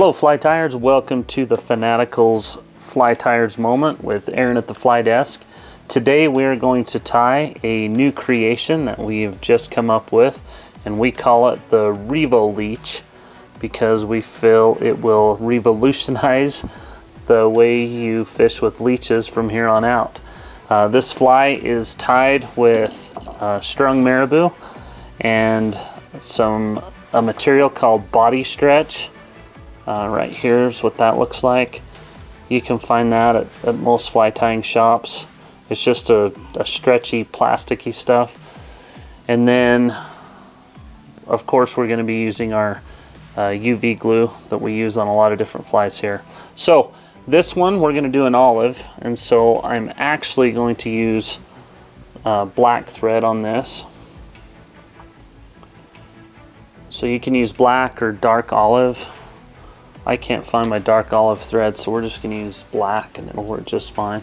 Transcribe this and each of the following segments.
Hello fly tyers, welcome to the Fanatical's Fly Tyers moment with Aaron at the fly desk. Today we are going to tie a new creation that we have just come up with, and we call it the Revo Leech because we feel it will revolutionize the way you fish with leeches from here on out. This fly is tied with strung marabou and a material called body stretch. Right here's what that looks like. You can find that at most fly tying shops. It's just a stretchy, plasticky stuff. And then, of course, we're going to be using our UV glue that we use on a lot of different flies here. So this one we're going to do an olive, and so I'm actually going to use black thread on this. So you can use black or dark olive. I can't find my dark olive thread, so we're just going to use black and it'll work just fine.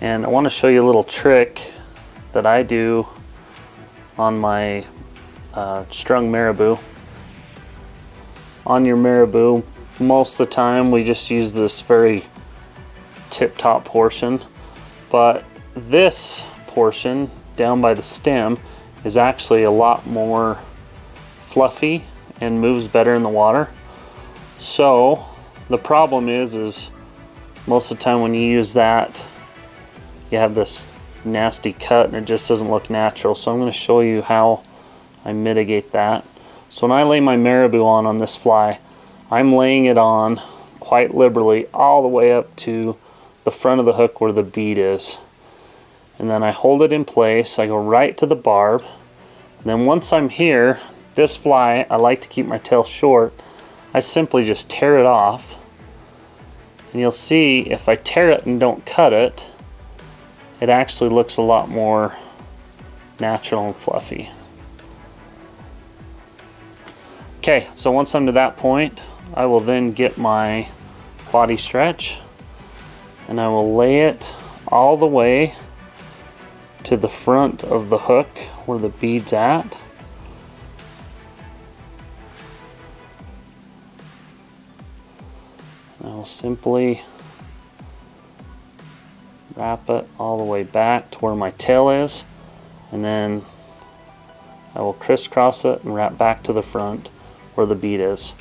And I want to show you a little trick that I do on my strung marabou. On your marabou, most of the time we just use this very tip-top portion, but this portion down by the stem is actually a lot more fluffy and moves better in the water. So the problem is most of the time when you use that, you have this nasty cut and it just doesn't look natural. So I'm going to show you how I mitigate that. So when I lay my marabou on this fly, I'm laying it on quite liberally all the way up to the front of the hook where the bead is. And then I hold it in place, I go right to the barb. And then once I'm here, this fly, I like to keep my tail short. I simply just tear it off, and you'll see if I tear it and don't cut it, it actually looks a lot more natural and fluffy. Okay, so once I'm to that point, I will then get my body stretch and I will lay it all the way to the front of the hook where the bead's at. I'll simply wrap it all the way back to where my tail is, and then I will crisscross it and wrap back to the front where the bead is.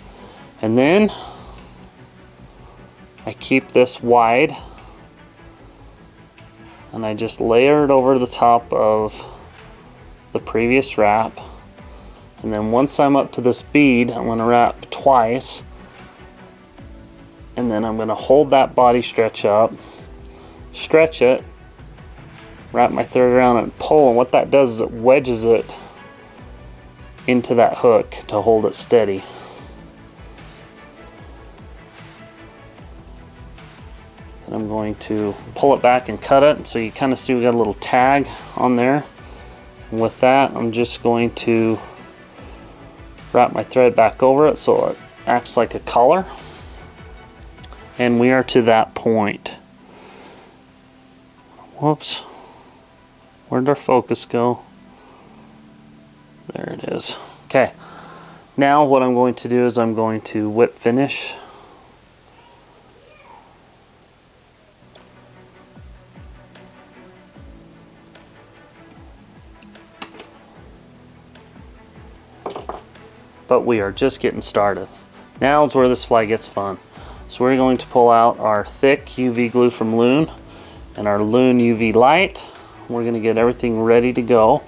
And then I keep this wide and I just layer it over the top of the previous wrap. And then once I'm up to this bead, I'm going to wrap twice. And then I'm going to hold that body stretch up, stretch it, wrap my thread around it and pull, and what that does is it wedges it into that hook to hold it steady. And I'm going to pull it back and cut it, so you kind of see we got a little tag on there. And with that, I'm just going to wrap my thread back over it so it acts like a collar. And we are to that point. Whoops. Where'd our focus go? There it is. Okay. Now what I'm going to do is I'm going to whip finish. But we are just getting started. Now is where this fly gets fun. So we're going to pull out our thick UV glue from Loon and our Loon UV light. We're going to get everything ready to go.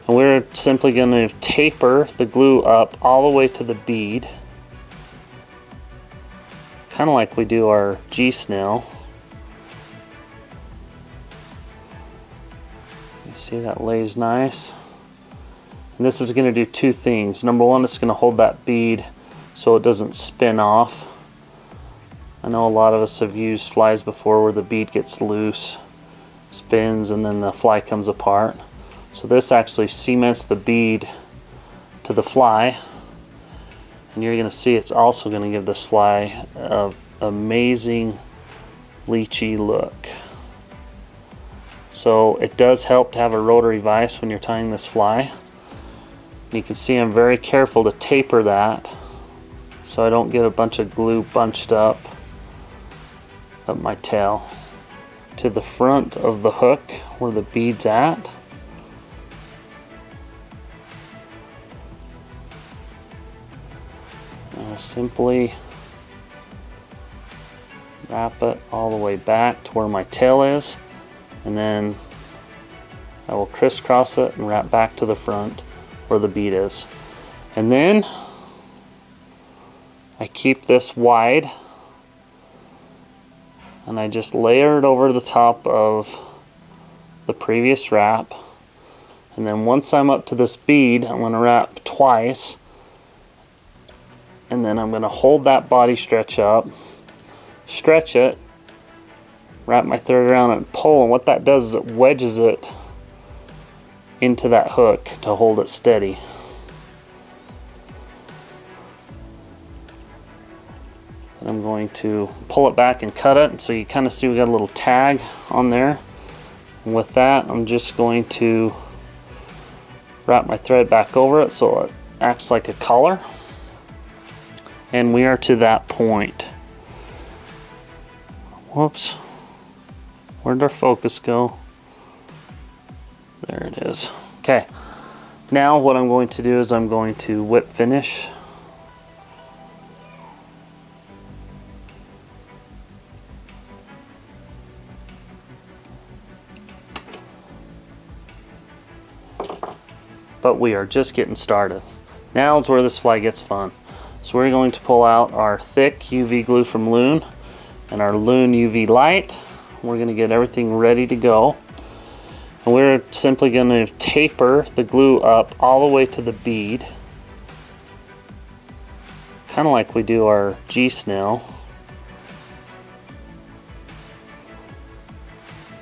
And we're simply going to taper the glue up all the way to the bead. Kind of like we do our G-snail. You see that lays nice. And this is going to do two things. Number one, it's going to hold that bead so it doesn't spin off. I know a lot of us have used flies before where the bead gets loose, spins, and then the fly comes apart. So this actually cements the bead to the fly, and you're going to see it's also going to give this fly an amazing leechy look. So it does help to have a rotary vise when you're tying this fly. You can see I'm very careful to taper that so I don't get a bunch of glue bunched up my tail. To the front of the hook where the bead's at. I'll simply wrap it all the way back to where my tail is, and then I will crisscross it and wrap back to the front where the bead is. And then I keep this wide and I just layer it over the top of the previous wrap. And then once I'm up to this bead, I'm going to wrap twice, and then I'm going to hold that body stretch up, stretch it, wrap my thread around it, and pull, and what that does is it wedges it into that hook to hold it steady. Then I'm going to pull it back and cut it, and so you kind of see we got a little tag on there. And with that, I'm just going to wrap my thread back over it so it acts like a collar. And we are to that point. Whoops. Where'd our focus go? There it is. Okay. Now what I'm going to do is I'm going to whip finish. But we are just getting started. Now is where this fly gets fun. So we're going to pull out our thick UV glue from Loon and our Loon UV light. We're going to get everything ready to go. And we're simply going to taper the glue up all the way to the bead. Kind of like we do our G-snail.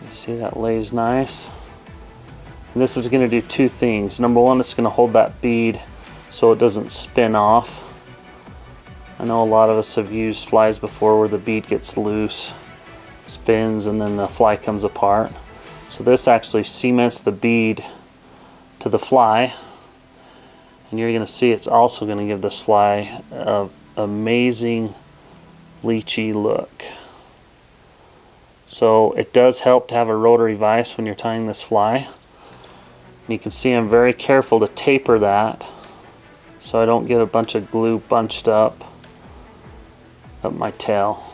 You see that lays nice. And this is going to do two things. Number one, it's going to hold that bead so it doesn't spin off. I know a lot of us have used flies before where the bead gets loose, spins, and then the fly comes apart. So this actually cements the bead to the fly, and you're going to see it's also going to give this fly an amazing leechy look. So it does help to have a rotary vise when you're tying this fly. And you can see I'm very careful to taper that so I don't get a bunch of glue bunched up my tail.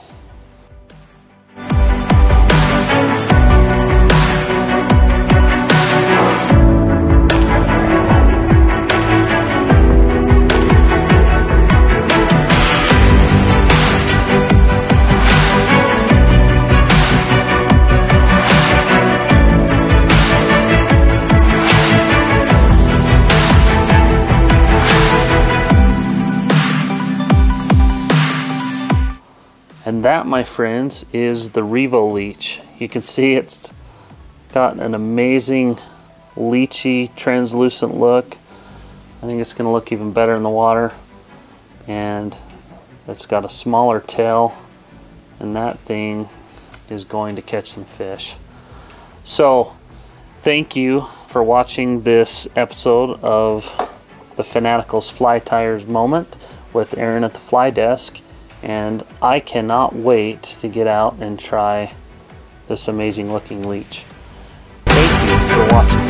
And that, my friends, is the Revo Leech. You can see it's got an amazing leechy, translucent look. I think it's going to look even better in the water. And it's got a smaller tail, and that thing is going to catch some fish. So, thank you for watching this episode of the Fanatical's Fly Tyers Moment with Aaron at the Fly Desk. And I cannot wait to get out and try this amazing looking leech. Thank you for watching.